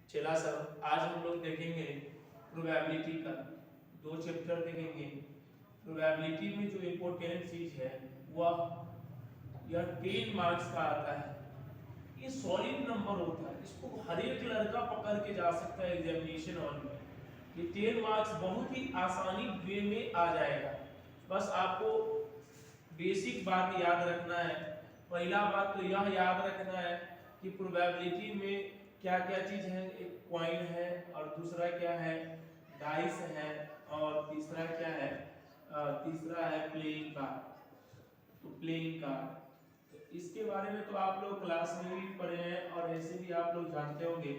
चला सर, आज हम लोग देखेंगे प्रोबेबिलिटी का दो चैप्टर देखेंगे। प्रोबेबिलिटी में जो इम्पोर्टेंट चीज है वह यह 10 मार्क्स का आता है। ये सॉलिड नंबर होता है, इसको हर एक लड़का पकड़ के जा सकता है एग्जामिनेशन हॉल में। ये 10 मार्क्स बहुत ही आसानी वे में आ जाएगा। बस आपको बेसिक बात याद रखना है। पहला बात तो यह याद रखना है कि प्रोबेबिलिटी में क्या क्या चीज है। एक कॉइन है और दूसरा क्या है, डाइस है, और तीसरा क्या है, तीसरा है प्लेइंग कार्ड। तो प्लेइंग कार्ड तो इसके बारे में तो आप लोग क्लास में भी पढ़े हैं और ऐसे भी आप लोग जानते होंगे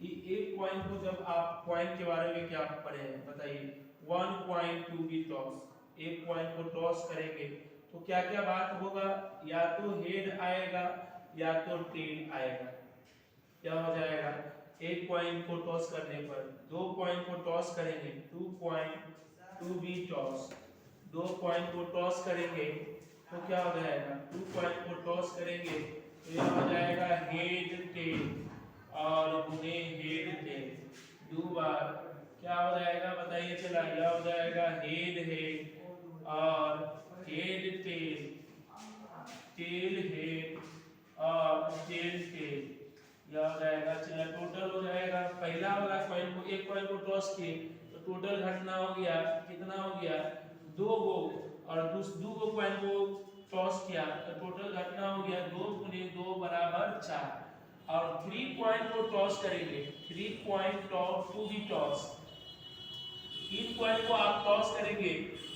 कि एक कॉइन को जब आप कॉइन के बारे में क्या पढ़े हैं बताइए। One coin to be toss, एक कॉइन को टॉस करेंगे तो क्या क्या बात होगा, या तो हेड आएगा या तो टेल आएगा। क्या हो जाएगा, एक कॉइन को टॉस करने पर, दो कॉइन को टॉस करेंगे, two coin to be toss, दो कॉइन को टॉस करेंगे तो क्या हो जाएगा, टू कॉइन को टॉस करेंगे तो यह हो जाएगा हेड टेल, और गुने हेड टेल दो बार क्या हो जाएगा बताइए। चला, यह हो जाएगा हेड हेड और हेड टेल, टेल हेड और टेल टेल, यह हो जाएगा। चला, टोटल हो जाएगा। पहला वाला कॉइन को, एक कॉइन को टॉस किए तो टोटल घटना हो गया, कितना हो गया, दो गो, और दो गो कॉइन को टॉस किया तो टोटल घटना हो गया दो गुने दो बराबर चार। और थ्री कॉइन को टॉस करेंगे, three coin toss to be toss, तीन कॉइन को आप टॉस करेंगे,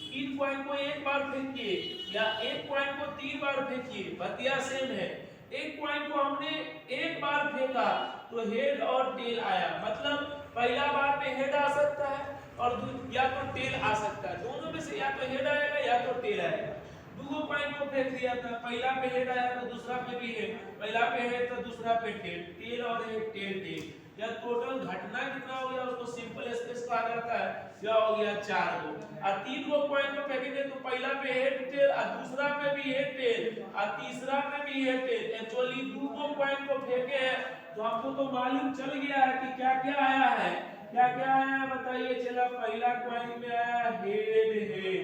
तीन कॉइन को एक बार फेंकिए या एक कॉइन को तीन बार फेंकिए, बतिया सेम है। एक कॉइन को हमने एक बार फेंका तो हेड और टेल आया, मतलब पहला बार में हेड आ सकता है और या तो टेल आ सकता है, दोनों में से या तो हेड आएगा या तो टेल आएगा। दो कॉइन को फेंक दिया था, पहला पे हेड आया तो दूसरा पे भी हेड, पहला पे हेड तो दूसरा पे टेल, टेल और हेड, टेल टेल, या टोटल घटना कितना हो गया उसको सिंपल स्पेस कहा जाता है, क्या हो गया चार गो। और तीन गो कॉइन को फेंकेंगे तो पहला पे हेड टेल और दूसरा पे भी हेड टेल और तीसरा पे भी हेड टेल। एक्चुअली दो गो कॉइन को फेंके हैं तो आपको तो मालूम चल गया है कि क्या क्या आया है, क्या क्या आया है बताइए। चला, पहला कॉइन में आया head head,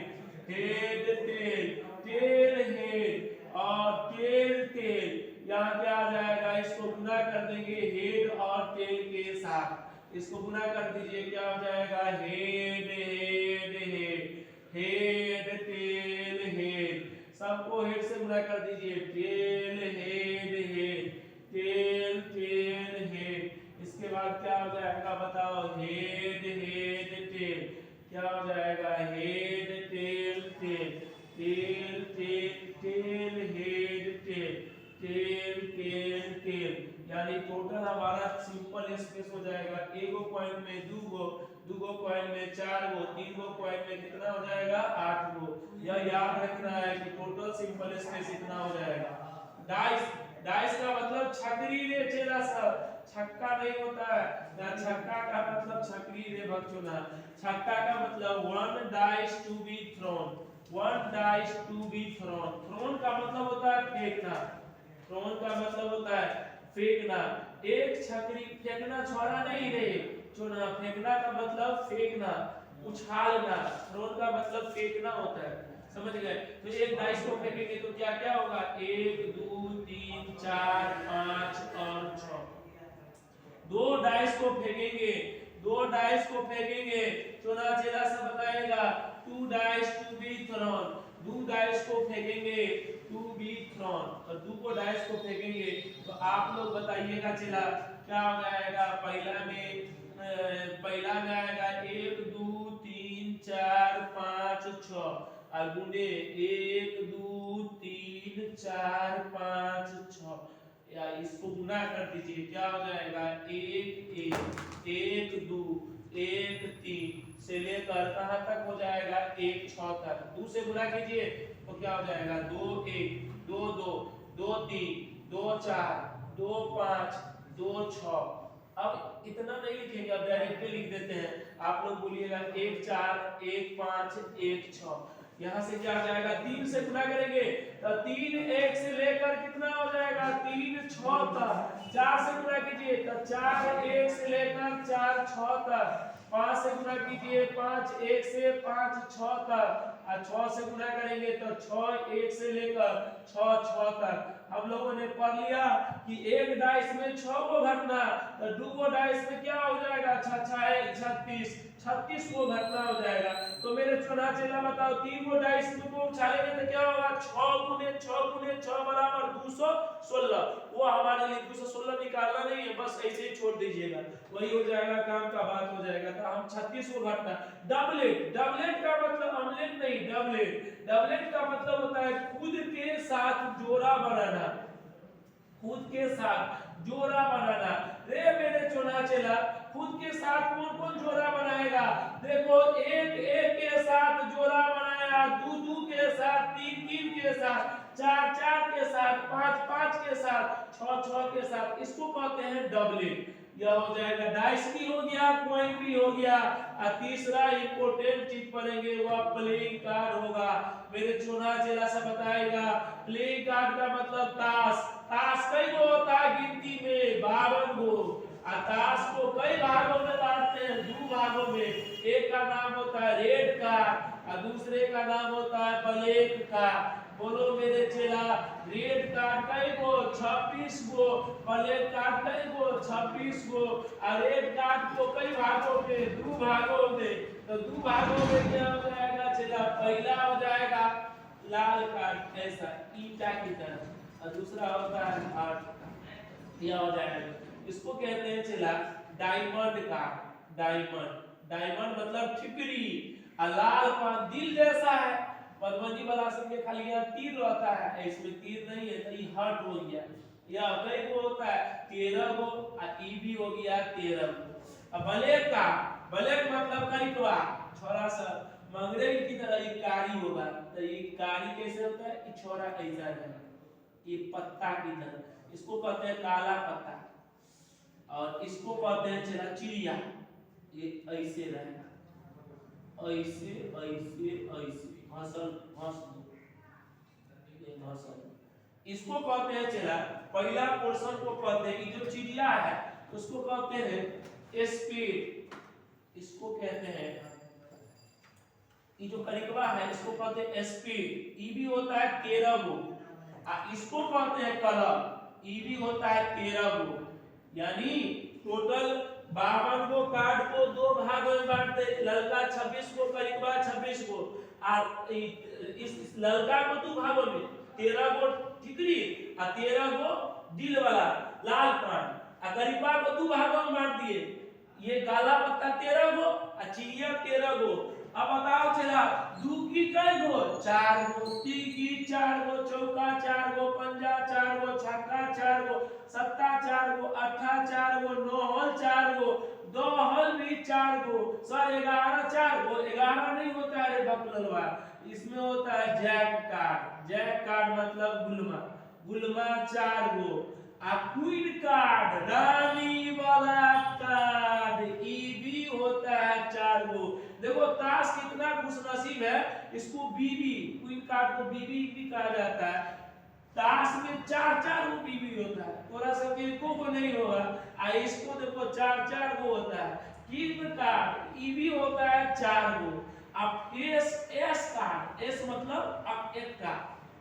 head tail, tail head और टेल टेल। यहाँ क्या आ जाएगा, इसको गुना कर देंगे हेड और टेल के साथ, इसको गुना कर दीजिए, क्या हो जाएगा head head head, head tail head, सबको हेड से गुना कर दीजिए, tail head head, tail tail head. इसके बाद क्या हो जाएगा बताओ, हेड हेड टेल, क्या हो जाएगा head tail tail, tail tail tail head tail, tail tail tail, यानी टोटल हमारा सिंपल स्पेस हो जाएगा। एक कॉइन में दो गो कॉइन में चार गो, तीन गो कॉइन में कितना हो जाएगा, आठ गो। यह याद रखना है कि टोटल सिंपल स्पेस इतना हो जाएगा। डाइस, डाइस का मतलब छकरी रे चेला सब, छक्का नहीं होता है ना, छक्का का मतलब छकरी रे बच्चों, छक्का का मतलब one dice to be thrown, one dice to be thrown. Thrown का मतलब होता है फेंकना, थ्रोन का मतलब होता है फेंकना। एक छकरी, फेंकना छोड़ा नहीं रे चुना, फेंकना का मतलब फेंकना, उछालना, थ्रोन का मतलब फेंकना होता है, समझ गए। तो एक डाइस को फेंकेंगे तो क्या क्या होगा, एक दो तीन चार पांच और छह। दो डाइस को फेंकेंगे, दो डाइस को फेंकेंगे, चुना चेला से बताएगा, two dice to be thrown, दो डाइस को फेंकेंगे टू बी थ्रोन, और दो को डाइस को फेंकेंगे तो आप लोग बताइएगा चेला क्या हो जाएगा। पहला में आएगा एक दो तीन चार पांच छह, और गुने एक दो तीन चार पांच छह, या इसको गुना कर दीजिए, क्या हो जाएगा एक एक, एक दो, एक तीन से लेकर कहां तक हो जाएगा, एक छह तक। दो से गुना कीजिए तो क्या हो जाएगा, दो एक, दो दो, दो तीन, दो चार, दो पांच, दो छह। अब इतना नहीं लिखेंगे, अब डायरेक्टली लिख देते हैं। आप लोग बोलिएगा एक चार, एक पांच, एक छह, यहाँ से क्या आ जाएगा 3 से गुना करेंगे तो 3 1 से लेकर कितना हो जाएगा 3 6 तक, 4 से गुना कीजिए तो 4 1 से लेकर 4 6 तक, 5 से गुना कीजिए 5 1 से 5 6 तक, और 6 से गुना करेंगे तो 6 1 से लेकर 6 6 तक। हम लोगों ने पढ़ लिया कि एक डाइस में 6 को घटना, तो 2 को डाइस में क्या हो जाएगा 36 36 को घटना हो जाएगा। तो मेरे छोटा चेला बताओ 3 को डाइस में को उछालेंगे तो क्या होगा 6 गुने 6 बराबर 216। वो हमारे लिए 216 निकालना नहीं है, बस ऐसे ही छोड़ दीजिएगा, वही हो जाएगा, काम का बात हो जाएगा। तो हम 36 को घटना। डबलेट, डबलेट का मतलब ऑमलेट नहीं, डबलेट, डबलेट का मतलब होता है खुद के साथ जोड़ा बनाना, खुद के साथ जोड़ा बनाना। रे मेरे चोना चेला खुद के साथ कौन कौन जोड़ा बनाएगा? देखो 1 1 के साथ जोड़ा बनाया, 2 2 के साथ, 3 3 के साथ, 4 4 के साथ, 5 5 के साथ, 6 6 के साथ, इसको कहते हैं डबलेट। यह हो जाएगा डाइस भी हो गया, कॉइन भी हो गया, और तीसरा इंपॉर्टेंट चीज पढ़ेंगे वह प्लेइंग कार्ड होगा। मेरे चोना चेला से बताएगा प्लेइंग कार्ड का मतलब ताश। ताश कई गो होता है गिनती में 52 गो, और ताश को कई भागों में बांटते हैं, 2 भागों में। एक का नाम होता है रेड कार्ड और दूसरे का नाम होता है ब्लैक कार्ड। बोलो मेरे चेला रेड कार्ड कई गो 26 गो, ब्लैक कार्ड कई गो 26 गो, और रेड कार्ड को कई भागों में 2 भागों में। तो 2 भागों में क्या हो जाएगा चेला? पहला हो जाएगा लाल कार्ड ऐसा ईंटा की तरह, और दूसरा होता है हार्ट, यह हो जाएगा। इसको कहते हैं चला डायमंड कार्ड। डायमंड, डायमंड मतलब ठिकरी, और लाल पान दिल जैसा है, मधुबनी वाला समझे खाली यहाँ तीर रहता है, इसमें तीर नहीं है, तो ये हार्ट हो गया। यह कई को होता है 13 गो, और ई भी हो गया 13 गो। अब ब्लैक का, ब्लैक मतलब करिकवा, छोरा सा मंगरेल की तरह ये कारी होगा। तो ये कारी कैसे होता है? ये छोरा ऐसा है, ये पत्ता की तरह, इसको कहते हैं काला पत्ता। और इसको कहते हैं चला चिड़िया, ये ऐसे रहेगा, ऐसे ऐसे ऐसे घासल घास दो, ये घासल। इसको कहते हैं चला पहला पोर्शन को कहते हैं, ये जो चिड़िया है उसको कहते हैं स्पीड, इसको कहते हैं, ये जो करिकवा है इसको कहते हैं स्पीड। ई भी होता है 13 गो, इसको कहते हैं कलम, ई भी होता है 13 गो। यानी टोटल 52 गो कार्ड को 2 भागों में बांटते, ललका 26 को, करिकवा 26 को, और इस ललका को 2 भागों में, 13 गो ठिकरी और 13 गो दिल वाला लाल पान, और करिकवा को 2 भागों में बांट दिए। ये काला पत्ता 13 गो और चिड़िया 13 गो। अब बताओ चला 2 की कई गो? 4 गो, 3 की 4 गो, चौका 4 गो, पंजा 4 गो, छक्का 4 गो, सत्ता 4 गो, अट्ठा 4 गो, 9 हल 4 गो, 2 हल भी 4 गो, सर 11 4 गो। 11 नहीं होता है बकलवा, इसमें होता है जैक कार्ड। जैक कार्ड मतलब गुलमा, गुलमा 4 गो। आ क्वीन कार्ड रानी वाला कार्ड, ई भी होता है 4 गो। देखो ताश कितना खुशनसीब है, इसको बीबी, क्वीन कार्ड को बीबी भी कहा जाता है। ताश में 4 गो बीबी होता है, थोड़ा सा एको को नहीं होगा, आ इसको देखो 4 गो होता है। किंग कार्ड ई भी होता है 4 गो। अब एस कार्ड, एस मतलब अब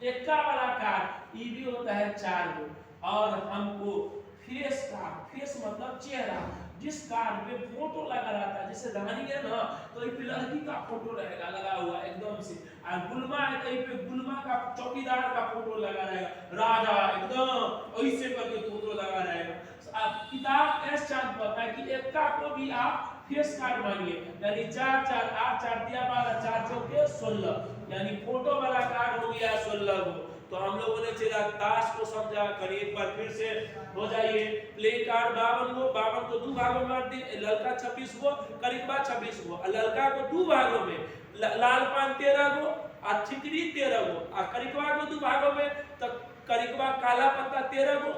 एक्का वाला कार्ड, ई भी होता है 4 गो। और हमको फेस कार्ड, फेस मतलब चेहरा, जिस कार्ड पे फोटो लगा रहता है, जैसे रानी है ना तो ये लड़की का फोटो रहेगा लगा हुआ एकदम से, और गुलमा है तो ये पे गुलमा का चौकीदार का फोटो लगा रहेगा, राजा एकदम ऐसे करके फोटो लगा रहेगा। अब किताब एस चार्ट बताता है कि एक्का को भी आप फेस कार्ड मानिए, यानी 4 4 8 4 दिया 12, 4 चौके 16, यानी फोटो वाला कार्ड हो गया 16 गो। तो हम लोगों ने चला ताश को समझा, करिए एक बार फिर से हो जाइए। प्ले कार्ड 52 को 2 भागों में बांट दिए, ललका 26 गो, करिकवा 26 गो, ललका को 2 भागों में, लाल पान 13 गो और ठिकरी 13 गो, और करिकवा को 2 भागों में, तो करिकवा काला पत्ता 13 गो,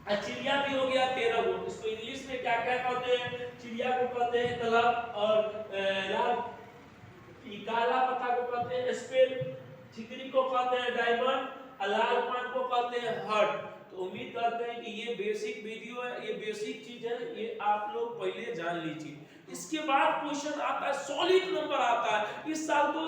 और चिड़िया भी हो गया 13 गो। इसको इंग्लिश में क्या क्या कहते हैं? चिड़िया को कहते हैं क्लब, और लाल कि काला पत्ता को कहते हैं स्पेल, ठिकरी को कहते हैं डायमंड, लाल पान को कहते हैं हर्ट। तो उम्मीद करते हैं कि ये बेसिक वीडियो है, ये बेसिक चीज है, ये आप लोग पहले जान लीजिए। इसके बाद क्वेश्चन आता है, सॉलिड नंबर आता है। इस साल तो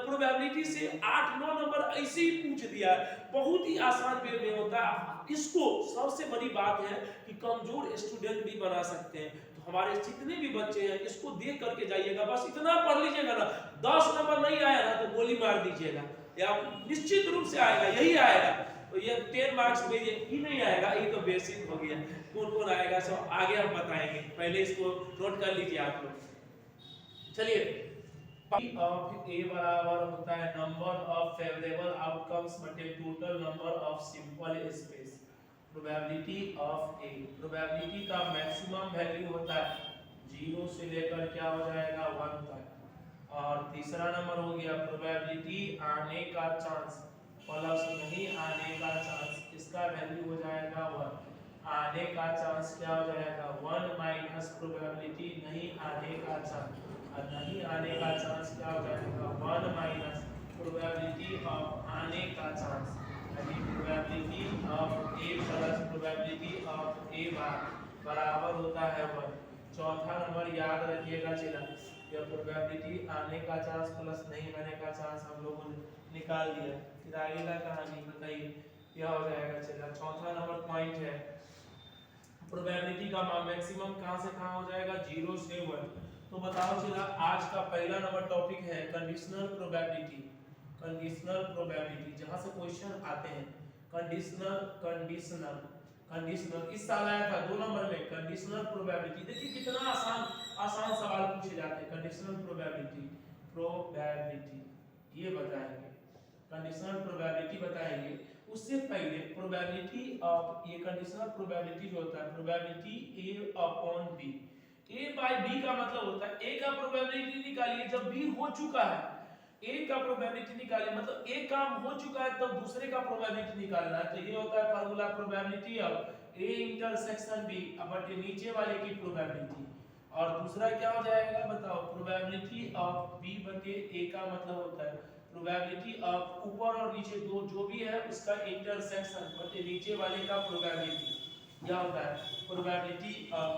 प्रोबेबिलिटी से 8-9 नंबर ऐसे ही पूछ दिया है, बहुत ही आसान वे में होता है। इसको सबसे बड़ी बात है कि कमजोर स्टूडेंट भी बना सकते हैं। तो हमारे जितने भी बच्चे हैं इसको देख करके जाइएगा, बस इतना पढ़ लीजिएगा ना, 10 नंबर नहीं आया ना तो गोली मार दीजिएगा, या निश्चित रूप से आएगा, यही आएगा। तो ये 10 मार्क्स में ये नहीं आएगा, ये तो बेसिक हो गया। कौन कौन आएगा सब आगे हम बताएंगे, पहले इसको नोट कर लीजिए आप लोग। चलिए, ऑफ ए बराबर होता है नंबर ऑफ फेवरेबल आउटकम्स बटे total number of simple space. Probability of A, probability का मैक्सिमम वैल्यू होता है 0 से लेकर क्या हो जाएगा 1 तक। और तीसरा नंबर हो गया प्रोबेबिलिटी आने का चांस प्लस नहीं आने का चांस, इसका वैल्यू हो जाएगा 1। आने का चांस क्या हो जाएगा 1 माइनस प्रोबेबिलिटी नहीं आने का चांस, और नहीं आने का चांस क्या हो जाएगा 1 माइनस प्रोबेबिलिटी ऑफ आने का चांस, यानी probability of A plus probability of A बराबर होता है 1। चौथा नंबर याद रखिएगा चला, यह प्रोबेबिलिटी आने का चांस प्लस नहीं आने का चांस हम लोगों ने निकाल दिया। फिर आगे का कहानी बताइए, यह हो जाएगा चला। चौथा नंबर पॉइंट है प्रोबेबिलिटी का मैक्सिमम कहां से कहां हो जाएगा 0 से 1। तो बताओ चला, आज का पहला नंबर टॉपिक है कंडीशनल प्रोबेबिलिटी। कंडीशनल प्रोबेबिलिटी जहां से क्वेश्चन आते हैं, कंडीशनल कंडीशनल कंडीशनल इस साल आया था 2 नंबर में कंडीशनल प्रोबेबिलिटी। देखिए कितना आसान सवाल पूछे जाते हैं। कंडीशनल प्रोबेबिलिटी ये बताएंगे, कंडीशनल प्रोबेबिलिटी बताएंगे। उससे पहले प्रोबेबिलिटी ऑफ ये कंडीशनल प्रोबेबिलिटी जो होता है probability a upon b, a by b का मतलब होता है a का प्रोबेबिलिटी निकालिए जब b हो चुका है, a का प्रोबेबिलिटी निकालिए मतलब a काम हो चुका है तब दूसरे का प्रोबेबिलिटी निकालना है। तो ये होता है formula probability of a intersection b बटे नीचे वाले की प्रोबेबिलिटी। और दूसरा क्या हो जाएगा बताओ, प्रोबेबिलिटी ऑफ b बटे a का मतलब होता है प्रोबेबिलिटी ऑफ ऊपर और नीचे दो जो भी है उसका इंटरसेक्शन बटे नीचे वाले का प्रोबेबिलिटी। क्या होता है probability of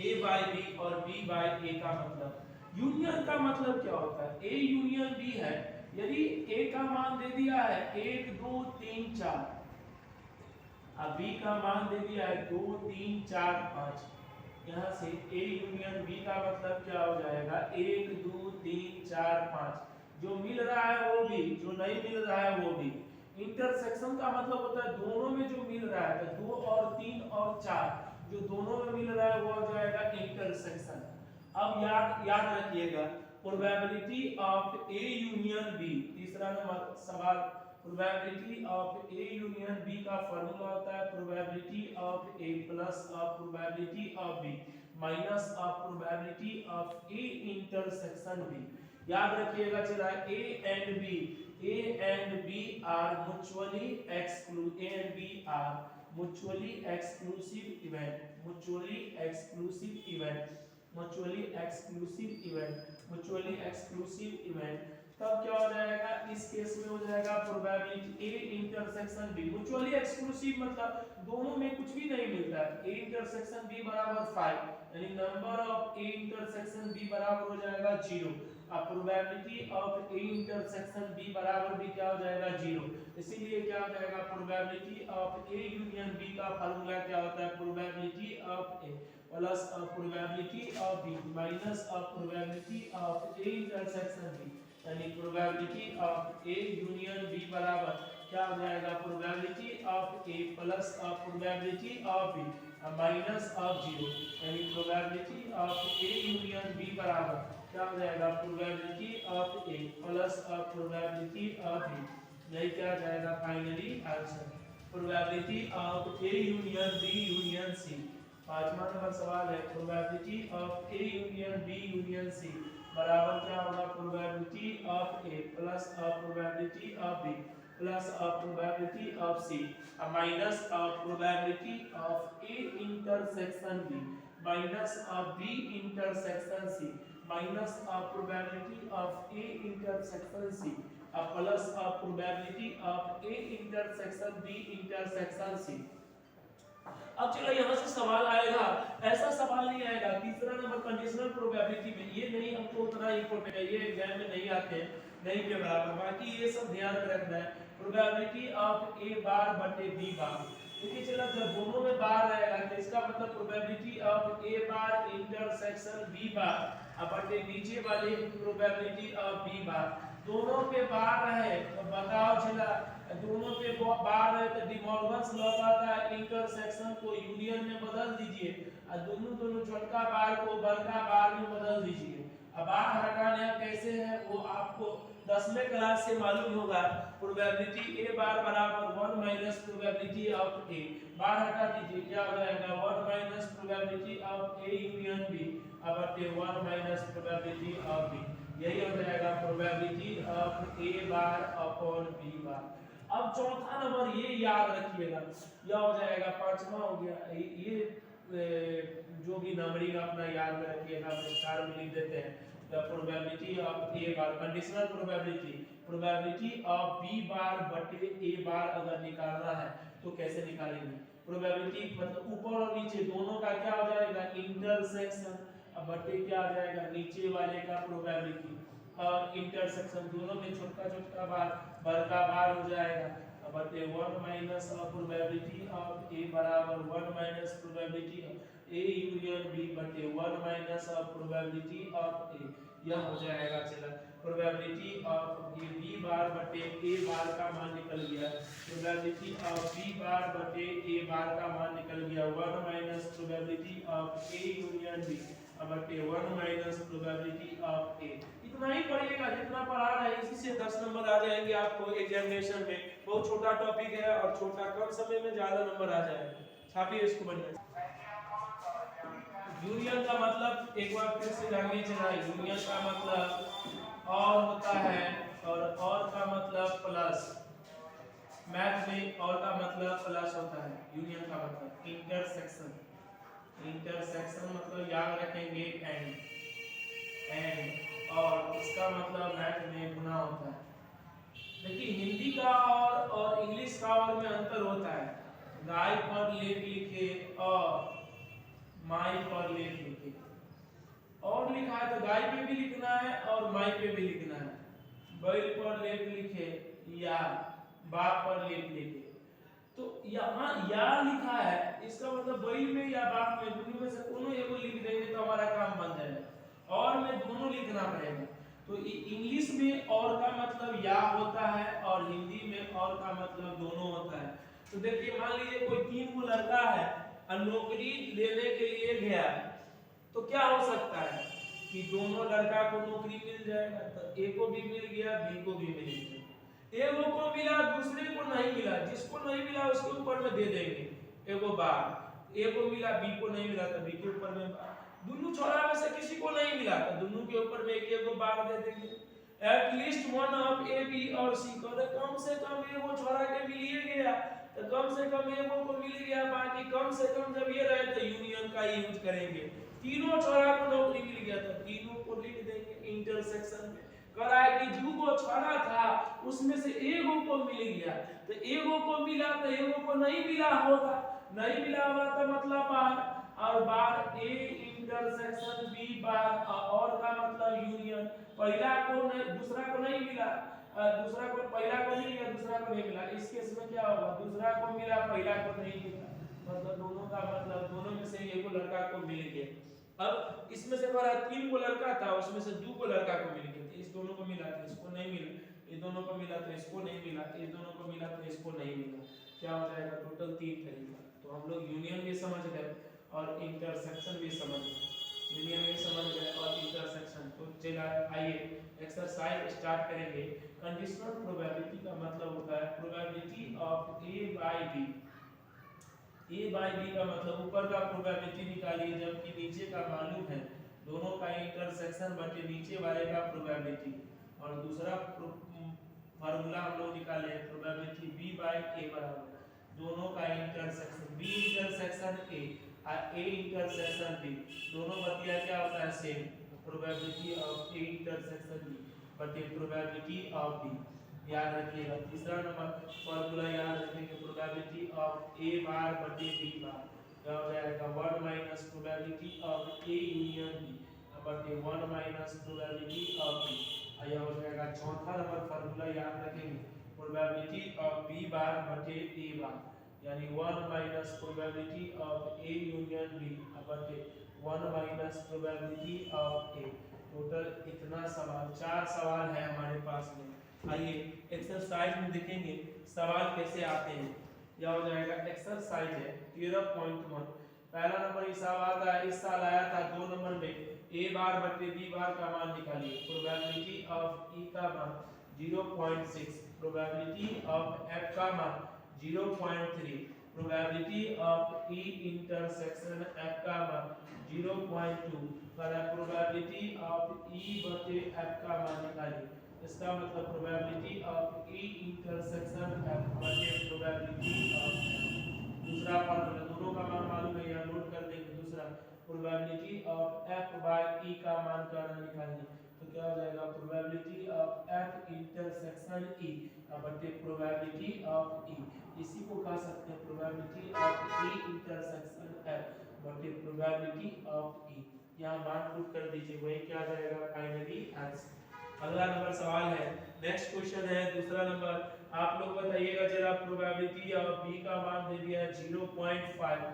a by b और b बाय a का मतलब। यूनियन का मतलब क्या होता है, a यूनियन b है, यदि a का मान दे दिया है 1 2 3 4, अब b का मान दे दिया है 2 3 4 5, यहाँ से a यूनियन b का मतलब क्या हो जाएगा 1 2 3 4 5, जो मिल रहा है वो भी, जो नहीं मिल रहा है वो भी। इंटरसेक्शन का मतलब होता है दोनों में जो मिल रहा है, तो 2 और 3 और 4 जो दोनों में मिल रहा है वो हो जाएगा इंटरसेक्शन। अब याद रखिएगा probability of A union B, तीसरा नंबर सवाल, probability of A union B का फार्मूला होता है probability of A plus of probability of B minus of probability of A intersection B. याद रखिएगा चला A and B are mutually exclusive event. तब क्या हो जाएगा इस केस में हो जाएगा probability A intersection B, mutually exclusive मतलब दोनों में कुछ भी नहीं मिलता है। ए इंटरसेक्शन बी बराबर 5, यानी number of A intersection B बराबर हो जाएगा 0। अब probability of A intersection B बराबर भी क्या हो जाएगा 0। इसीलिए क्या हो जाएगा probability of A union B का फार्मूला क्या होता है probability of A plus probability of B minus probability of A intersection B, यानी probability of A union B बराबर क्या हो जाएगा probability of A plus probability of B minus of 0, यानी probability of A union B बराबर क्या हो जाएगा probability of A plus probability of B, यही क्या हो जाएगा finally answer probability of A union B union C. पांचवा नंबर सवाल है probability of A union B union C बराबर क्या होगा probability of A plus probability of B plus probability of C minus probability of A intersection B minus B intersection C minus a probability of A intersection C plus a probability of A intersection B intersection C। अब चलो यहाँ से सवाल आएगा, ऐसा सवाल नहीं आएगा तीसरा नंबर कंडीशनल प्रोबेबिलिटी में, ये नहीं हमको उतना इंपॉर्टेंट है, ये एग्जाम में नहीं आते हैं, नहीं के बराबर, बाकी ये सब ध्यान रखना है। प्रोबेबिलिटी ऑफ ए बार बटे बी बार, देखिए चलो जब दोनों में बार रहेगा तो इसका मतलब probability of A bar intersection B bar बटे नीचे वाली प्रोबेबिलिटी ऑफ बी बार, दोनों पे बार रहे तो बताओ चला दोनों पे बार है तो डिमॉर्गन्स लॉ आता है इंटरसेक्शन को यूनियन में बदल दीजिए और दोनों छोटा बार को बड़का बार में बदल दीजिए। अब बार हटाने कैसे है वो आपको 10वें क्लास से मालूम होगा। प्रोबेबिलिटी ए बार बराबर 1 minus probability of A, bar हटा दीजिए क्या हो जाएगा 1 minus probability of A union B बटे 1 माइनस प्रोबेबिलिटी ऑफ बी, यही हो जाएगा probability of A bar upon B bar. अब चौथा नंबर ये याद रखिएगा, यह हो जाएगा पांचवा हो गया, ये जो भी नंबरिंग अपना याद रखिएगा, स्टार में लिख देते हैं। The probability of A bar conditional probability of B bar बटे ए बार अगर निकालना है तो कैसे निकालेंगे? प्रोबेबिलिटी मतलब ऊपर और नीचे दोनों का क्या हो जाएगा इंटरसेक्शन, अब बटे क्या आ जाएगा नीचे वाले का प्रोबेबिलिटी और इंटरसेक्शन दोनों में छोटा बार बड़का बार हो जाएगा बटे 1 माइनस प्रोबेबिलिटी ऑफ ए बराबर 1 minus probability of A union B बटे 1 माइनस प्रोबेबिलिटी ऑफ ए, यह हो जाएगा चला probability of A B bar बटे ए बार का मान निकल गया, प्रोबेबिलिटी ऑफ बी बार बटे ए बार का मान निकल गया 1 minus probability of A union B बटे 1 माइनस प्रोबेबिलिटी ऑफ ए। इतना ही पढ़िएगा जितना पढ़ा रहा है, इसी से 10 नंबर आ जाएंगे आपको एग्जामिनेशन में। बहुत छोटा टॉपिक है और छोटा कम समय में ज्यादा नंबर आ जाएगा, छापिए इसको बढ़िया। यूनियन का मतलब एक बार फिर से जानिए चला, यूनियन का मतलब और होता है और का मतलब प्लस, मैथ में और का मतलब प्लस होता है, यूनियन का मतलब इंटरसेक्शन, इंटरसेक्शन मतलब याद रखेंगे एंड और इसका मतलब मैथ में गुना होता है। देखिए हिंदी का और इंग्लिश का और में अंतर होता है, गाय पर लेख लिखे और माई पर लेख लिखे, और लिखा है तो गाय पे भी लिखना है और माई पे भी लिखना है, बैल पर लेख लिखे या बाप पर लेख लिखे, तो यहाँ या लिखा है इसका मतलब बैल में या बाप में दोनों में से कोनो एगो लिख देंगे तो हमारा काम बन जाएगा, और में दोनों लिखना पड़ेगा। तो इंग्लिश में और का मतलब या होता है और हिंदी में और का मतलब दोनों होता है। तो देखिए मान लीजिए कोई 3 को लड़का है और नौकरी लेने के लिए गया, तो क्या हो सकता है कि दोनों लड़का को नौकरी मिल जाएगा, तो ए को भी मिल गया बी को भी मिल गया, एगो को मिला दूसरे को नहीं मिला, जिसको नहीं मिला उसके ऊपर में दे देंगे एगो बार, ए को मिला बी को नहीं मिला तो बी के ऊपर में बार, दोनों छोरा में से किसी को नहीं मिला तो दोनों के ऊपर में एक एगो बार दे देंगे। At least one of A B और सी को, कम से कम एगो छोरा के मिल ही गया, तो कम से कम एगो को मिल गया, बाकी कम से कम जब ये रहे तो यूनियन का यूज करेंगे। तीनों छोरा को नौकरी मिल गया तो तीनों को लिख देंगे इंटरसेक्शन में। कराए कि जो छोरा था उसमें से एगो को मिल गया, तो एगो को मिला तो एगो को नहीं मिला होगा, नहीं मिला होगा तो मतलब बार, और बार ए इंटरसेक्शन बी बार, और का मतलब यूनियन, पहला को नहीं दूसरा को नहीं मिला, दूसरा को पहला को नहीं मिला दूसरा को नहीं मिला, इस केस में क्या होगा दूसरा को मिला पहला को नहीं मिला, मतलब दोनों का मतलब दोनों में से एगो लड़का को मिल गया। अब इसमें से हमारा 3 को लड़का था उसमें से 2 को लड़का को मिल गया, इस दोनों को मिला तो इसको नहीं मिला, ये दोनों को मिला तो इसको नहीं मिला, इस दोनों को मिला तो इसको नहीं मिला, क्या हो जाएगा टोटल 3 तरीका। तो हम लोग यूनियन भी समझ गए और इंटरसेक्शन भी समझ गए, यूनियन भी समझ गए और इंटरसेक्शन। तो चला आइए एक्सरसाइज स्टार्ट करेंगे। कंडीशनल प्रोबेबिलिटी का मतलब होता है probability of A by B, A by B का मतलब ऊपर का प्रोबेबिलिटी निकालिए जबकि नीचे का मालूम है, दोनों का इंटरसेक्शन बटे नीचे वाले का प्रोबेबिलिटी, और दूसरा फार्मूला हम लोग निकाले प्रोबेबिलिटी बी बाय ए बराबर दोनों का intersection, B intersection A intersection B, दोनों बतिया क्या होता है same, probability of A intersection B बटे प्रोबेबिलिटी ऑफ बी। याद रखिएगा। तीसरा नंबर फॉर्मूला याद रखेंगे, प्रोबेबिलिटी ऑफ ए बार बटे बी बार क्या हो जाएगा 1 minus probability of A union B बटे 1 माइनस प्रोबेबिलिटी ऑफ बी। यह हो जाएगा। चौथा नंबर फॉर्मूला याद रखेंगे, प्रोबेबिलिटी ऑफ बी बार बटे ए बार यानी 1 minus probability of A union B बटे 1 minus probability of A. Total इतना सवाल, 4 सवाल है हमारे पास में। आइए एक्सरसाइज में देखेंगे सवाल कैसे आते हैं। यह हो जाएगा एक्सरसाइज है 13.1। पहला नंबर इस सवाल था, इस साल आया था 2 नंबर में ए बार बटे बी बार का मान निकालिए। प्रोबेबिलिटी ऑफ ई का मान 0.6, प्रोबेबिलिटी ऑफ एफ का मान 0.3, probability of E intersection F का मान 0.2 पर प्रोबेबिलिटी ऑफ ई बटे एफ का मान निकालिए। इसका मतलब probability of E intersection F बटे प्रोबेबिलिटी ऑफ। दूसरा फॉर्मूला दोनों का मान मालूम है, यहां नोट कर देंगे। दूसरा प्रोबेबिलिटी ऑफ एफ बाय ई का मान करना निकालना, तो क्या हो जाएगा probability of F intersection E बटे प्रोबेबिलिटी ऑफ ई। इसी को कह सकते हैं probability of E intersection F बटे प्रोबेबिलिटी ऑफ ई। यहां मान पुट कर दीजिए, वही क्या आ जाएगा फाइनली आंसर। अगला नंबर सवाल है, नेक्स्ट क्वेश्चन है दूसरा नंबर। आप लोग बताइएगा जरा, प्रोबेबिलिटी ऑफ बी का मान दे दिया है 0.5,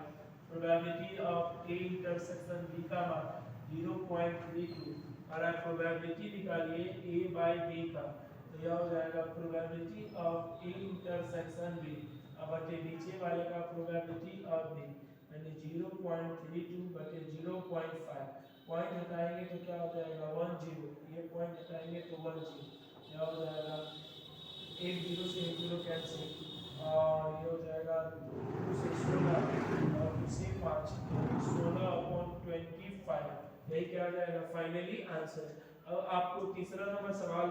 probability of A intersection B का मान 0.32 और आप प्रोबेबिलिटी निकालिए ए बाय बी का, तो यह हो जाएगा probability of A intersection B बटे नीचे वाले का प्रोबेबिलिटी ऑफ बी यानी 0.32 बटे 0.5। पॉइंट हटाएंगे तो क्या हो जाएगा 10, ये पॉइंट हटाएंगे तो 10, क्या हो जाएगा 1 0 से 1 0 कैंसिल और ये हो जाएगा 2 से 16 और 2 से 5 16/25। यही क्या आ जाएगा फाइनली आंसर। अब आपको तीसरा नंबर सवाल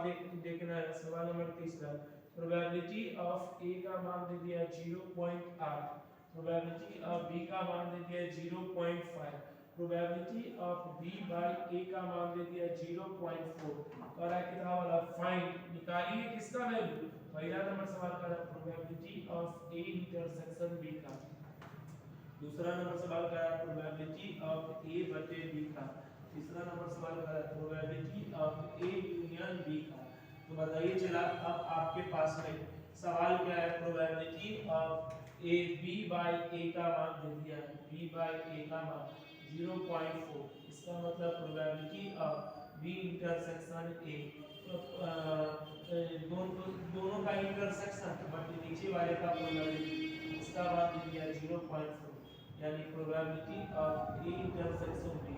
देखना है। सवाल नंबर तीसरा, प्रोबेबिलिटी ऑफ ए का मान दे दिया 0.8, प्रोबेबिलिटी ऑफ बी का मान दे दिया 0.5, probability of B by A का मान दे दिया 0.4 और कितना वाला फाइंड निकालिए किसका वैल्यू। पहला नंबर सवाल का probability of A intersection B का, दूसरा नंबर सवाल का प्रोबेबिलिटी ऑफ ए बटे बी का, तीसरा नंबर सवाल का probability of A union B का। तो बताइए चला, अब आपके पास में सवाल क्या है, probability of A B by A का मान दे दिया है, बी बाय ए का मान 0.4, इसका मतलब probability of B intersection A, दोनों का इंटरसेक्शन बट नीचे वाले का प्रोबेबिलिटी, इसका मान दे दिया 0.4 यानी probability of A intersection B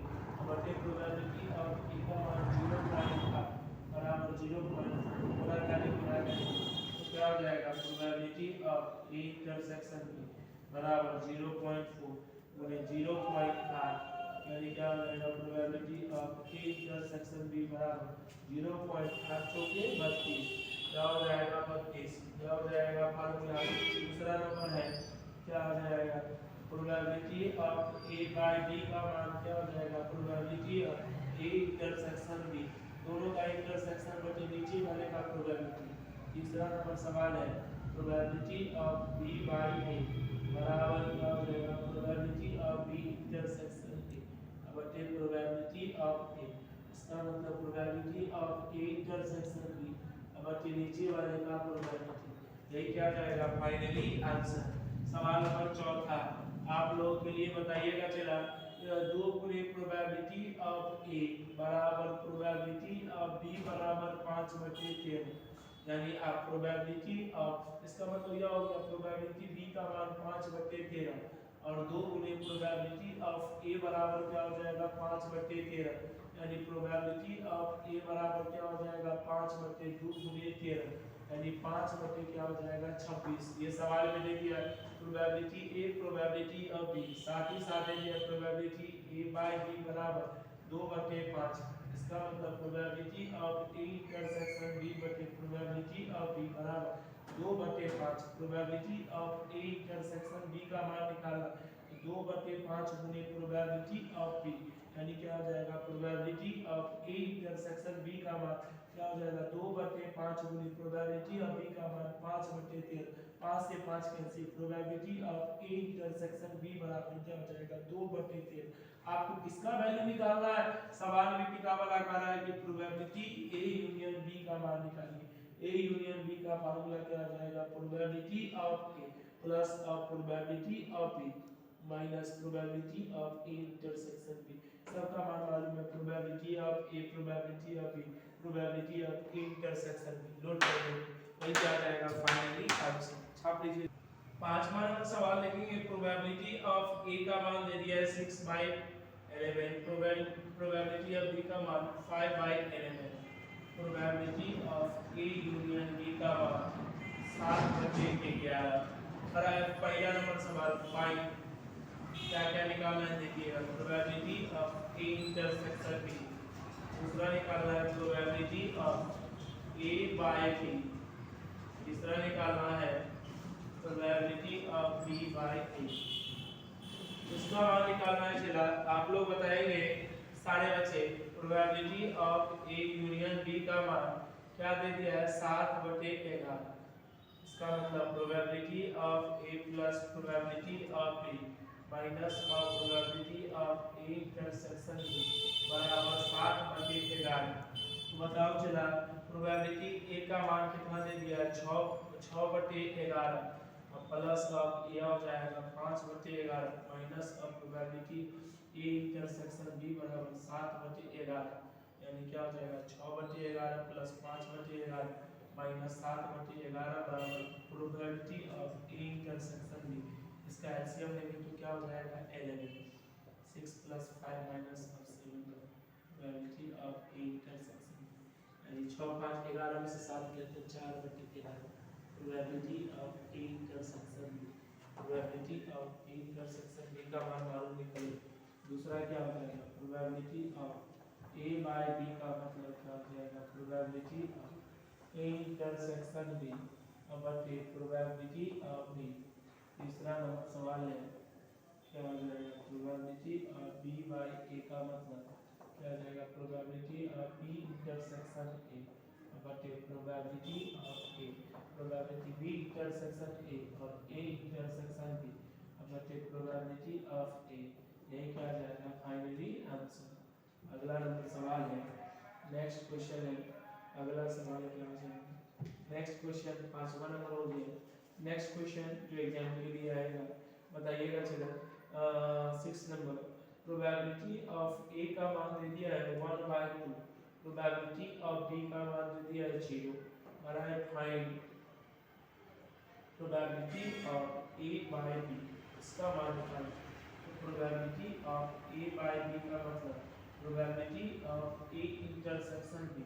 बटे प्रोबेबिलिटी ऑफ ए का मान 0.5 बराबर 0.4 पूरा कैलकुलेट तो क्या हो जाएगा probability of A intersection B बराबर 0.4 गुणे 0.8 यानी क्या हो जाएगा probability of A intersection B बराबर 0.8 चौके 32, क्या हो जाएगा 32, क्या हो जाएगा फार्मूला। दूसरा नंबर है क्या हो जाएगा probability of A by B का मान क्या हो जाएगा probability of A intersection B, दोनों का इंटरसेक्शन बटे नीचे वाले का प्रोबेबिलिटी। तीसरा नंबर सवाल है probability of B by A बराबर क्या हो जाएगा probability of B intersection A बटे प्रोबेबिलिटी ऑफ ए, इसका मतलब probability of A intersection B बटे नीचे वाले का प्रोबेबिलिटी। यही क्या जाएगा फाइनली आंसर। सवाल नंबर चौथा आप लोगों के लिए बताइएगा चला, 2 गुणे प्रोबेबिलिटी ऑफ ए बराबर प्रोबेबिलिटी ऑफ बी बराबर 5/13 यानी आप प्रोबेबिलिटी ऑफ, इसका मतलब यह हो गया प्रोबेबिलिटी बी का मान 5/13 और 2 गुणे प्रोबेबिलिटी ऑफ ए बराबर क्या हो जाएगा 5/13 यानी प्रोबेबिलिटी ऑफ ए बराबर क्या हो जाएगा 5/2 गुणे 13 यानी 5 बटे क्या हो जाएगा 26। ये सवाल में दे दिया probability A probability of B, साथ ही साथ दे दिया प्रोबेबिलिटी ए बाय बी बराबर 2/5, इसका मतलब probability of A intersection B बटे प्रोबेबिलिटी ऑफ बी बराबर 2/5। Probability of A intersection B का मान निकाला 2/5 गुने प्रोबेबिलिटी ऑफ बी यानी क्या हो जाएगा probability of A intersection B का मान क्या हो जाएगा 2/5 गुनी प्रोबेबिलिटी ऑफ बी का मान 5/13 5 से 5 cancel probability of A intersection B बराबर क्या हो जाएगा 2/13। आपको किसका वैल्यू निकालना है सवाल में कितना वाला कह रहा है कि प्रोबेबिलिटी ए यूनियन बी का मान निकालिए। ए यूनियन बी का फार्मूला क्या आ जाएगा probability of A plus of probability of B minus probability of A intersection B. सबका मान मालूम है probability of A probability of B probability of A intersection B load कर देंगे वही क्या आ जाएगा फाइनली आंसर छाप लीजिए। पांचवा नंबर सवाल देखेंगे प्रोबेबिलिटी ऑफ ए का मान दे दिया है 6/11 प्रोबेबिलिटी ऑफ बी का मान 5/11 probability of A union B का मान 7/11 खरा है। पहला नंबर सवाल फाइंड क्या क्या निकालना है देखिएगा probability of A intersection B. दूसरा निकालना है probability of A by B. तीसरा निकालना है probability of B by A. इसका मान निकालना है चला आप लोग बताएंगे सारे बच्चे probability of A union B का मान क्या दे दिया है 7/11। इसका मतलब probability of A plus probability of B minus of probability of A intersection B बराबर 7/11। तो बताओ चला प्रोबेबिलिटी ए का मान कितना दे दिया है 6/11 और प्लस ऑफ ए हो जाएगा 5/11 minus of probability A intersection B बराबर 7/11 यानी क्या हो जाएगा 6/11 प्लस 5/11 माइनस 7/11 बराबर probability of A intersection B. इसका एलसीएम लेंगे तो क्या हो जाएगा 11 6 + 5 - 7 प्रोबेबिलिटी ऑफ ए इंटरसेक्शन यानी 6 5 11 में से 7 गया तो 4/11 probability of A intersection B. Probability of A intersection B का मान मालूम निकले। दूसरा क्या हो जाएगा probability of A by B का मतलब क्या हो जाएगा probability of A intersection B बटे प्रोबेबिलिटी ऑफ बी। तीसरा नंबर सवाल है क्या हो जाएगा probability of B by A का मतलब क्या हो जाएगा probability of B intersection A बटे probability of A probability B intersection ए और ए इंटरसेक्शन बी बटे प्रोबेबिलिटी ऑफ ए यही क्या आ जाएगा फाइनली आंसर। अगला नंबर सवाल है नेक्स्ट क्वेश्चन है। अगला सवाल क्या हो जाएगा नेक्स्ट क्वेश्चन 5वां नंबर हो गया। नेक्स्ट क्वेश्चन जो एग्जाम के लिए आएगा बताइएगा चलो 6 नंबर प्रोबेबिलिटी ऑफ ए का मान दे दिया है 1/2 प्रोबेबिलिटी ऑफ बी का मान दे दिया है 0 और है find probability of A by B. इसका मान निकालें तो probability of A by B का मतलब probability of A intersection B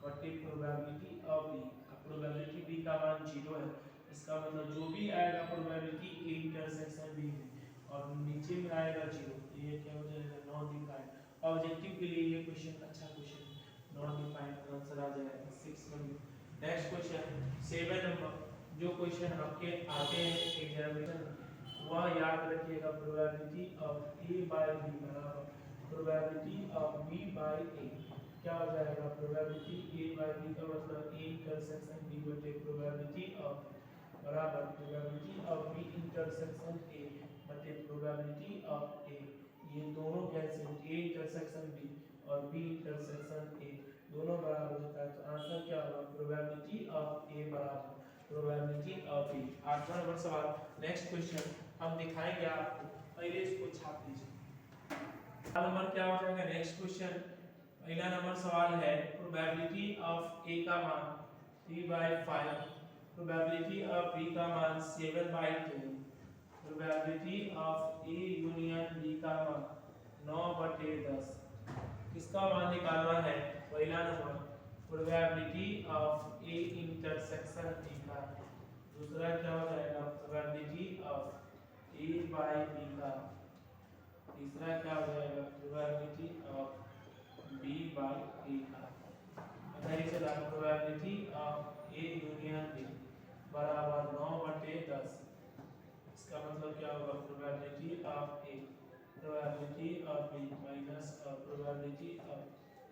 बटे probability of B. Probability B का मान 0 है इसका मतलब जो भी आएगा प्रोबेबिलिटी ए इंटरसेक्शन बी में और नीचे में आएगा 0 ये क्या हो जाएगा नॉन डिफाइंड। ऑब्जेक्टिव के लिए ये क्वेश्चन अच्छा क्वेश्चन नॉन डिफाइंड आंसर आ जाएगा 6 नंबर। नेक्स्ट क्वेश्चन 7 नंबर जो क्वेश्चन आपके आते हैं एग्जामिनेशन वह याद रखिएगा probability of A by B बराबर probability of B by A. क्या हो जाएगा प्रोबेबिलिटी ए बाय बी का मतलब ए इंटरसेक्शन बी बटे प्रोबेबिलिटी ऑफ बराबर probability of B intersection A बटे प्रोबेबिलिटी ऑफ ए। ये दोनों कैंसिल ए इंटरसेक्शन बी और बी इंटरसेक्शन ए दोनों बराबर होता है तो आंसर क्या होगा प्रोबेबिलिटी ऑफ ए बराबर प्रोबेबिलिटी ऑफ बी। 8वां नंबर सवाल नेक्स्ट क्वेश्चन हम दिखाएंगे आपको पहले इसको छाप लीजिए। नंबर क्या हो जाएगा नेक्स्ट क्वेश्चन पहला नंबर सवाल है प्रोबेबिलिटी ऑफ ए का मान 3/5 प्रोबेबिलिटी ऑफ बी का मान 7/10 probability of A union B का मान 9/10। किसका मान निकालना है पहला number probability of A intersection B का। दूसरा क्या हो जाएगा probability of A by B का। तीसरा क्या हो जाएगा probability of B by A का। बताइए चला probability of A union B बराबर 9/10। इसका मतलब क्या होगा probability of A probability of B minus probability of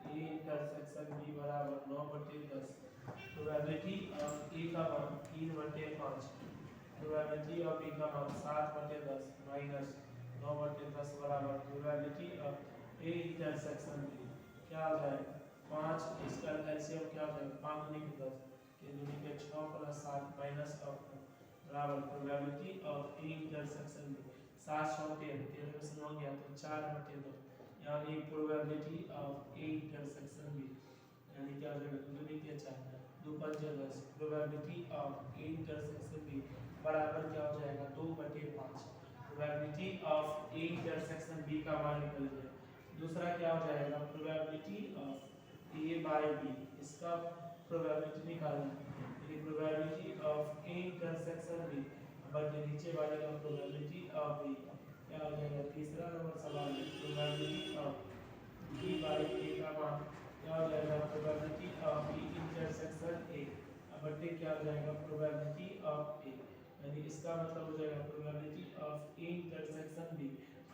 A intersection B बराबर 9/10। प्रोबेबिलिटी ऑफ ए का मान 3/5। प्रोबेबिलिटी ऑफ बी का मान 7/10 माइनस 9/10 बराबर probability of A intersection B. क्या हो जाएगा 5, इसका एलसीएम क्या हो जाएगा 5 दूनी के 10 के दूनी के 6 + 7 माइनस बराबर probability of A intersection B. 7 6 13 13 में से 9 गया तो 4/2 यानी probability of A intersection B यानी क्या हो जाएगा 2 दूनी के 4 2 5 10 probability of A intersection B बराबर क्या हो जाएगा 2/5। Probability of A intersection B का मान निकल गया। दूसरा क्या हो जाएगा probability of A by B, इसका प्रोबेबिलिटी निकालना है। ये probability of A intersection B बट नीचे वाले का प्रोबेबिलिटी ऑफ बी क्या हो जाएगा। तीसरा नंबर सवाल है probability of B by A का मान क्या हो जाएगा probability of B intersection A बट क्या हो जाएगा प्रोबेबिलिटी ऑफ ए यानी इसका मतलब हो जाएगा probability of A intersection B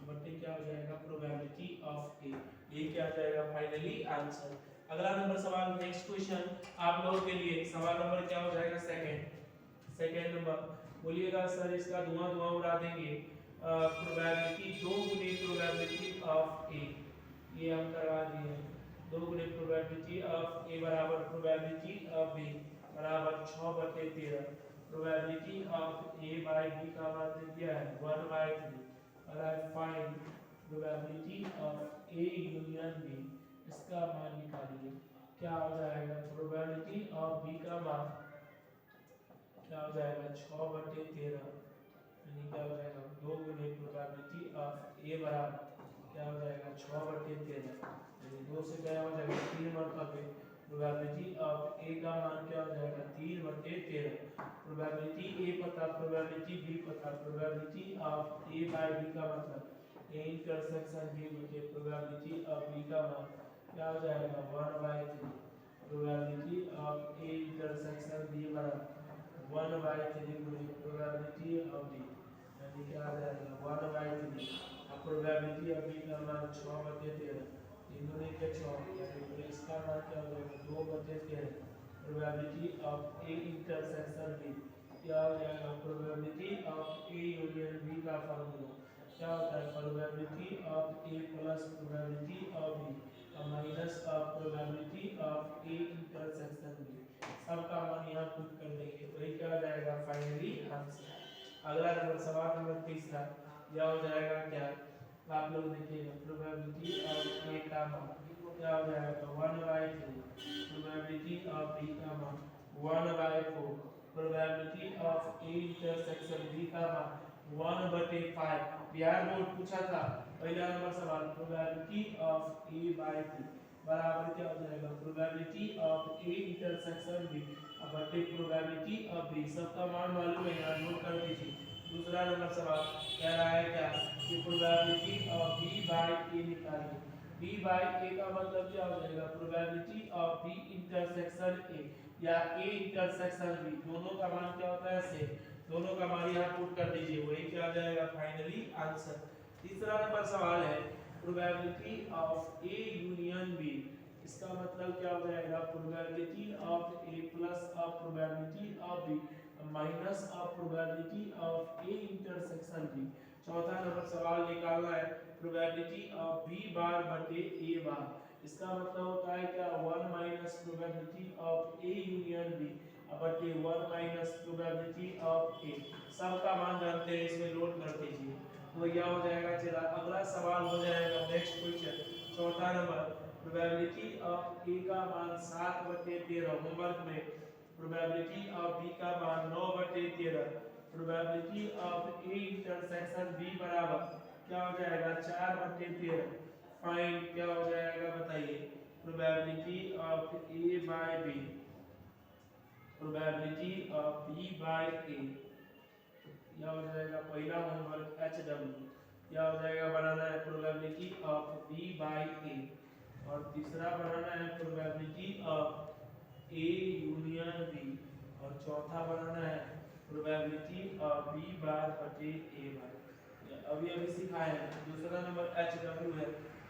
बट्टे क्या हो जाएगा प्रोबेबिलिटी ऑफ ए। ये क्या हो जाएगा फाइनली आंसर। अगला नंबर सवाल नेक्स्ट क्वेश्चन आप लोगों के लिए सवाल नंबर क्या हो जाएगा सेकंड नंबर। बोलिएगा सर इसका धुआं उड़ा देंगे। प्रोबेबिलिटी 2 गुने प्रोबेबिलिटी ऑफ ए ये हम करवा दिए 2 गुने प्रोबेबिलिटी ऑफ ए बराबर प्रोबेबिलिटी ऑफ बी बराबर 6/13। Probability of A by B का मान दे दिया है 1/3 और I find probability of A union B, इसका मान निकालिए। क्या हो जाएगा प्रोबेबिलिटी ऑफ बी का मान क्या हो जाएगा 6/13 यानी क्या हो जाएगा 2 गुने प्रोबेबिलिटी ऑफ ए बराबर क्या हो जाएगा 6/13 यानी 2 से क्या हो जाएगा 3 मरतबे प्रोबेबिलिटी ऑफ ए का मान क्या हो जाएगा 3/13। प्रोबेबिलिटी ए पता प्रोबेबिलिटी बी पता probability of A by B का मतलब ए इंटरसेक्शन बी बटे प्रोबेबिलिटी ऑफ बी का मान क्या हो जाएगा 1/3। Probability of A intersection B बराबर 1/3 गुणे प्रोबेबिलिटी ऑफ बी यानी क्या आ जाएगा 1/3। अब प्रोबेबिलिटी ऑफ बी का मान 6/13 3 दूनी के 6 यानी इसका मान क्या हो जाएगा 2/13। Probability of A intersection B क्या हो जाएगा probability of A union B का फार्मूला क्या होता है probability of A plus probability of B minus of probability of A intersection B. सबका मान यहाँ पुट कर देंगे तो ये क्या हो जाएगा फाइनली आंसर। अगला नंबर सवाल नंबर तीसरा यह हो जाएगा क्या आप लोग देखिएगा प्रोबेबिलिटी ऑफ ए का मान क्या हो जाएगा 1/3। प्रोबेबिलिटी ऑफ बी का मान 1/4। Probability of A intersection B का मान 1/5। बिहार बोर्ड पूछा था पहला नंबर सवाल probability of A by B बराबर क्या हो जाएगा probability of A intersection B बटे प्रोबेबिलिटी ऑफ बी। सबका मान मालूम है यहाँ नोट कर दीजिए। दूसरा नंबर सवाल कह रहा है क्या कि probability of B by A निकालिए। बी बाय ए का मतलब क्या हो जाएगा probability of B intersection A या ए इंटरसेक्शन बी दोनों का मान क्या होता है सेम। दोनों का मान यहाँ पुट कर दीजिए वही क्या आ जाएगा फाइनली आंसर। तीसरा नंबर सवाल है probability of A union B, इसका मतलब क्या हो जाएगा probability of A plus of probability of B minus of probability of A intersection B. चौथा नंबर सवाल निकालना है प्रोबेबिलिटी ऑफ बी बार बटे ए बार, इसका मतलब होता है क्या 1 minus probability of A union B बटे 1 माइनस प्रोबेबिलिटी ऑफ ए। सबका मान जानते हैं इसमें नोट कर दीजिए तो यह हो जाएगा। चला अगला सवाल हो जाएगा नेक्स्ट क्वेश्चन चौथा नंबर प्रोबेबिलिटी ऑफ ए का मान 7/13 होमवर्क में प्रोबेबिलिटी ऑफ बी का मान 9/13। Probability of A intersection B बराबर क्या हो जाएगा 4/13। फाइंड क्या हो जाएगा बताइए probability of A by B probability of B by A. यह हो जाएगा पहला होमवर्क HW क्या हो जाएगा बनाना है probability of B by A और तीसरा बनाना है probability of A union B और चौथा बनाना है प्रोबेबिलिटी ऑफ बी बार बटे ए बार। अभी अभी सिखाए हैं। दूसरा नंबर HW है,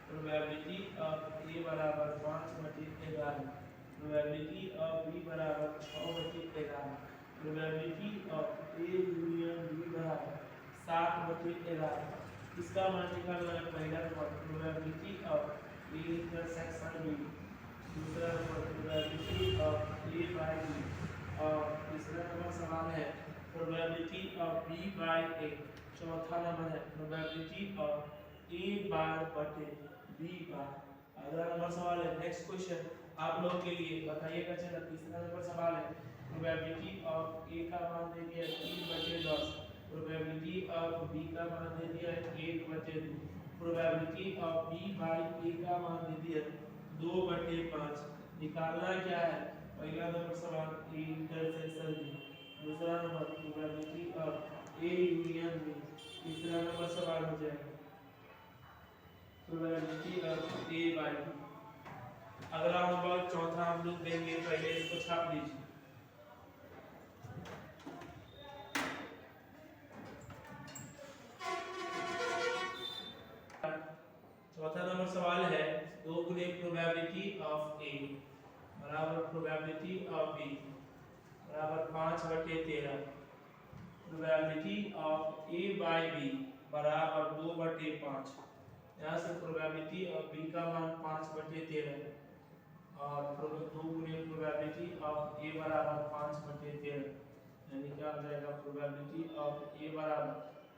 प्रोबेबिलिटी ऑफ ए बराबर 5/11, प्रोबेबिलिटी ऑफ बी बराबर 6/11, probability of A union B बराबर 7/11। इसका मान निकालना है। पहला number probability of A intersection B, दूसरा number probability of A by B, और तीसरा नंबर सवाल है probability of B by A. चौथा नंबर है प्रोबेबिलिटी ऑफ ए बार बटे बी बार। अगला नंबर सवाल है, नेक्स्ट क्वेश्चन आप लोग के लिए बताइएगा। चलो तीसरा नंबर सवाल है प्रोबेबिलिटी ऑफ ए का मान दे दिया 3/10, प्रोबेबिलिटी ऑफ बी का मान दे दिया 1/2, probability of B by A का मान दे दिया 2/5। निकालना क्या है? पहला नंबर सवाल ए इंटरसेक्शन बी, दूसरा number probability of A union B, तीसरा नंबर सवाल हो जाएगा probability of A by B. अगला होमवर्क चौथा हम लोग देंगे, पहले इसको छाप लीजिए। चौथा नंबर सवाल है 2 गुने प्रोबेबिलिटी ऑफ ए बराबर प्रोबेबिलिटी ऑफ बी बराबर 5/13, probability of A by B बराबर 2/5। यहाँ से प्रोबेबिलिटी ऑफ बी का मान 5/13 और 2 गुने प्रोबेबिलिटी ऑफ ए बराबर 5/13, यानी क्या हो जाएगा प्रोबेबिलिटी ऑफ ए बराबर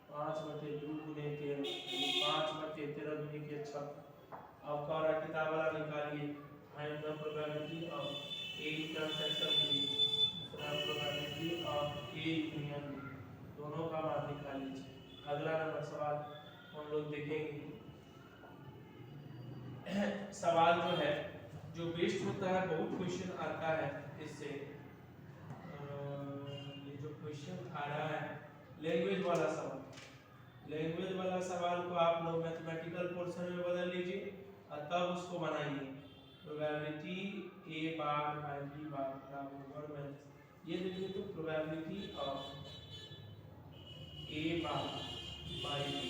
5/2 गुने 13, यानी 5/13 गुने के 6। अब का किताब वाला निकालिए। Find the probability of A intersection B, दूसरा probability of A union B, दोनों का मान निकाल लीजिए। अगला नंबर सवाल हम लोग देखेंगे। सवाल जो है जो बेस्ड होता है, बहुत क्वेश्चन आता है इससे। ये जो क्वेश्चन आ रहा है लैंग्वेज वाला सवाल, लैंग्वेज वाला सवाल को आप लोग मैथमेटिकल पोर्शन में बदल लीजिए और तब उसको बनाइए। Probability A bar by B bar बराबर 1 ये देखिए तो probability of A bar by B,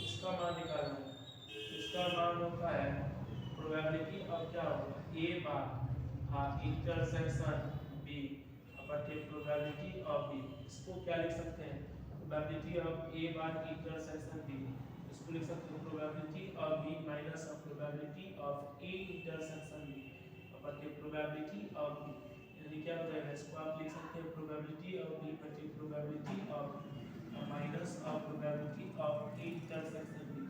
इसका मान निकालना है। इसका मान होता है प्रोबेबिलिटी ऑफ क्या होगा ए बार इंटरसेक्शन बी बटे प्रोबेबिलिटी ऑफ बी। इसको क्या लिख सकते हैं? Probability of A bar intersection B, इसको लिख सकते हैं probability of B minus of probability of A intersection B बटे प्रोबेबिलिटी ऑफ बी, यानी क्या हो जाएगा? इसको आप लिख सकते हैं प्रोबेबिलिटी ऑफ बी बटे probability of minus of probability of A intersection B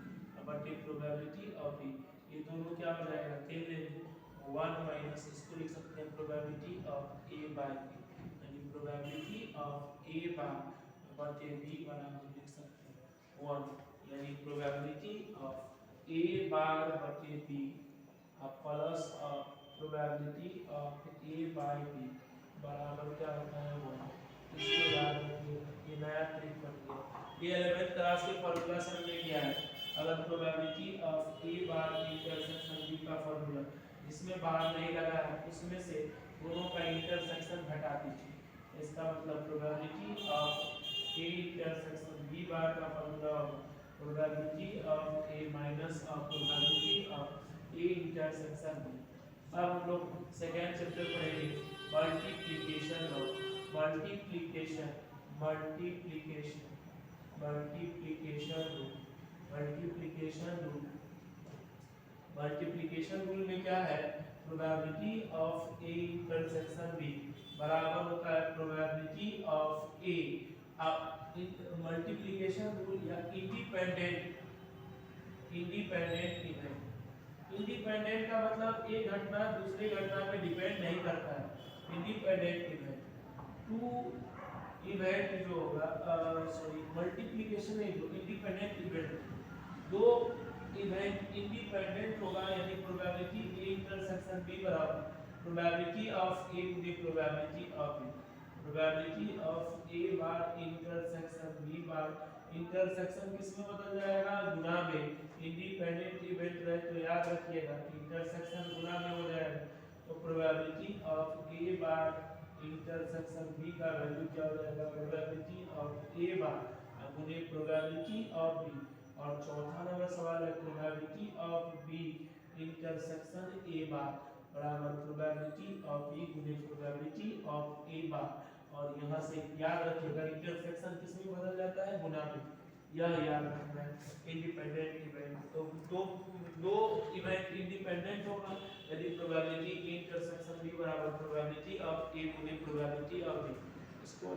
बटे प्रोबेबिलिटी ऑफ बी। ये दोनों क्या हो जाएगा? 3 ले 1 माइनस, इसको लिख सकते हैं probability of A by B, यानी प्रोबेबिलिटी ऑफ ए बार बटे बी बराबर लिख सकते हैं 1, यानी प्रोबेबिलिटी ऑफ ए बार बटे B plus of probability of A by B बराबर क्या होता है 1। इसको याद रखिए, ये नया ट्रिक बन गया। ये 11th क्लास के फार्मूला से हमने किया है। अगर probability of A bar intersection B का फार्मूला जिसमें बार नहीं लगा है उसमें से दोनों का इंटरसेक्शन घटा दीजिए। इसका मतलब probability of A intersection B bar का फार्मूला होगा probability of A minus of probability of A intersection B. अब हम लोग सेकेंड चैप्टर पढ़ेंगे multiplication law. Multiplication multiplication multiplication rule. Multiplication rule, multiplication rule में क्या है? Probability of A intersection B बराबर होता है प्रोबेबिलिटी ऑफ ए। अब मल्टीप्लिकेशन रूल या इंडिपेंडेंट इवेंट। इंडिपेंडेंट का मतलब एक घटना दूसरी घटना पे डिपेंड नहीं करता है। इंडिपेंडेंट इवेंट, टू इवेंट जो होगा मल्टीप्लिकेशन नहीं, जो इंडिपेंडेंट इवेंट, दो इवेंट इंडिपेंडेंट होगा, यानी प्रोबेबिलिटी ए इंटरसेक्शन बी बराबर प्रोबेबिलिटी ऑफ ए गुने probability of B. Probability of A bar intersection B bar, intersection किस में बदल जाएगा? गुना में। इंडिपेंडेंट इवेंट रहे तो याद रखिएगा इंटरसेक्शन गुना में हो जाएगा, तो probability of A bar intersection B का वैल्यू क्या हो जाएगा? प्रोबेबिलिटी ऑफ ए बार गुने प्रोबेबिलिटी ऑफ बी। और चौथा नंबर सवाल है probability of B intersection A bar बराबर प्रोबेबिलिटी ऑफ बी गुने प्रोबेबिलिटी ऑफ ए बार। और यहाँ से याद रखिएगा इंटरसेक्शन किस में बदल जाता है, गुना में, यह याद रखना है। इंडिपेंडेंट इवेंट तो दो इवेंट इंडिपेंडेंट होगा यदि प्रोबेबिलिटी ए इंटरसेक्शन बी बराबर प्रोबेबिलिटी ऑफ ए गुने प्रोबेबिलिटी ऑफ बी। इसको